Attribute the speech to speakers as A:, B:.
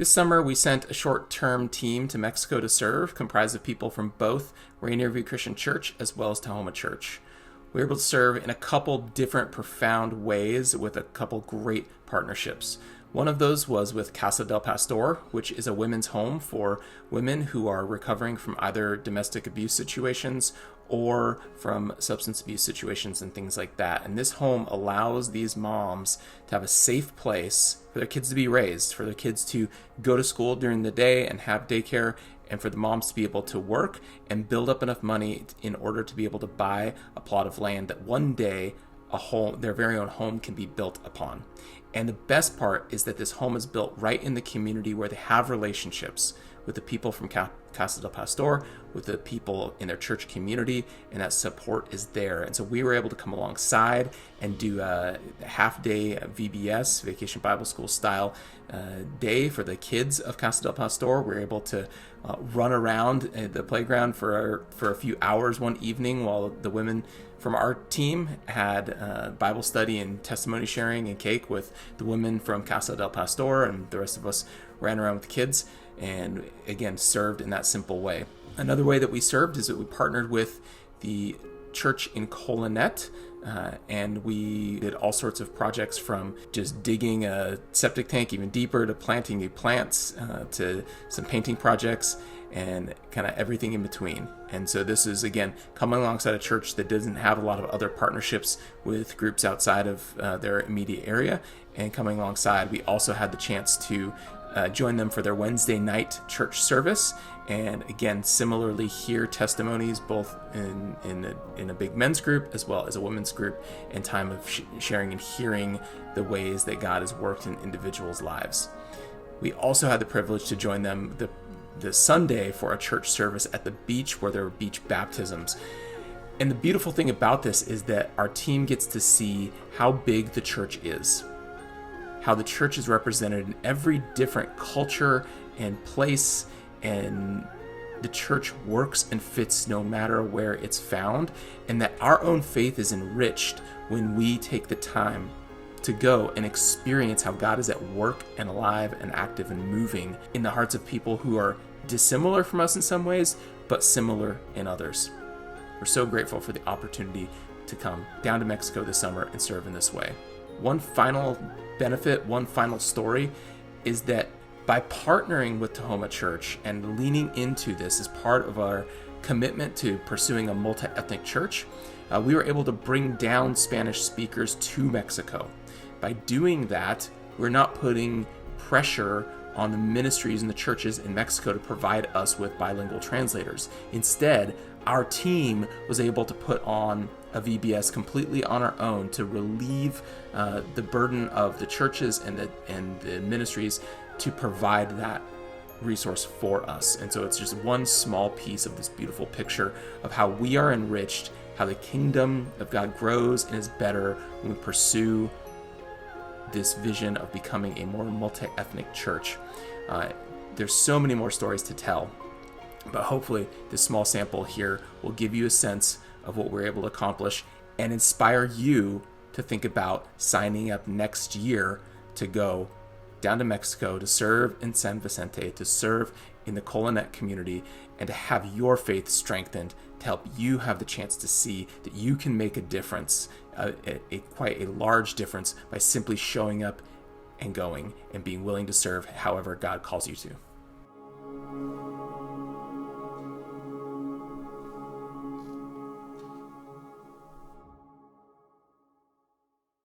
A: This summer, we sent a short-term team to Mexico to serve, comprised of people from both Rainier View Christian Church as well as Tahoma Church. We were able to serve in a couple different profound ways with a couple great partnerships. One of those was with Casa Del Pastor, which is a women's home for women who are recovering from either domestic abuse situations or from substance abuse situations and things like that. And this home allows these moms to have a safe place for their kids to be raised, for their kids to go to school during the day and have daycare, and for the moms to be able to work and build up enough money in order to be able to buy a plot of land that one day their very own home can be built upon. And the best part is that this home is built right in the community where they have relationships with the people from Casa Del Pastor, with the people in their church community, and that support is there. And so we were able to come alongside and do a half-day VBS, Vacation Bible School style day for the kids of Casa Del Pastor. We were able to run around the playground for a few hours one evening while the women from our team had Bible study and testimony sharing and cake with the women from Casa del Pastor, and the rest of us ran around with the kids and, again, served in that simple way. Another way that we served is that we partnered with the church in Colonet, and we did all sorts of projects, from just digging a septic tank even deeper to planting new plants to some painting projects and kind of everything in between. And so this is, again, coming alongside a church that doesn't have a lot of other partnerships with groups outside of their immediate area. And coming alongside, we also had the chance to join them for their Wednesday night church service. And again, similarly, hear testimonies both in a big men's group as well as a women's group, in time of sharing and hearing the ways that God has worked in individuals' lives. We also had the privilege to join them the Sunday for a church service at the beach, where there were beach baptisms. And the beautiful thing about this is that our team gets to see how big the church is, how the church is represented in every different culture and place, and the church works and fits no matter where it's found, and that our own faith is enriched when we take the time to go and experience how God is at work and alive and active and moving in the hearts of people who are dissimilar from us in some ways, but similar in others. We're so grateful for the opportunity to come down to Mexico this summer and serve in this way. One final benefit, one final story, is that by partnering with Tahoma Church and leaning into this as part of our commitment to pursuing a multi-ethnic church, we were able to bring down Spanish speakers to Mexico. By doing that, we're not putting pressure on the ministries and the churches in Mexico to provide us with bilingual translators. Instead, our team was able to put on a VBS completely on our own to relieve the burden of the churches and the ministries to provide that resource for us. And so it's just one small piece of this beautiful picture of how we are enriched, how the kingdom of God grows and is better when we pursue this vision of becoming a more multi-ethnic church. There's so many more stories to tell, but hopefully this small sample here will give you a sense of what we're able to accomplish and inspire you to think about signing up next year to go down to Mexico to serve in San Vicente, to serve in the Colonet community, and to have your faith strengthened to help you have the chance to see that you can make a difference, quite a large difference, by simply showing up and going and being willing to serve however God calls you to.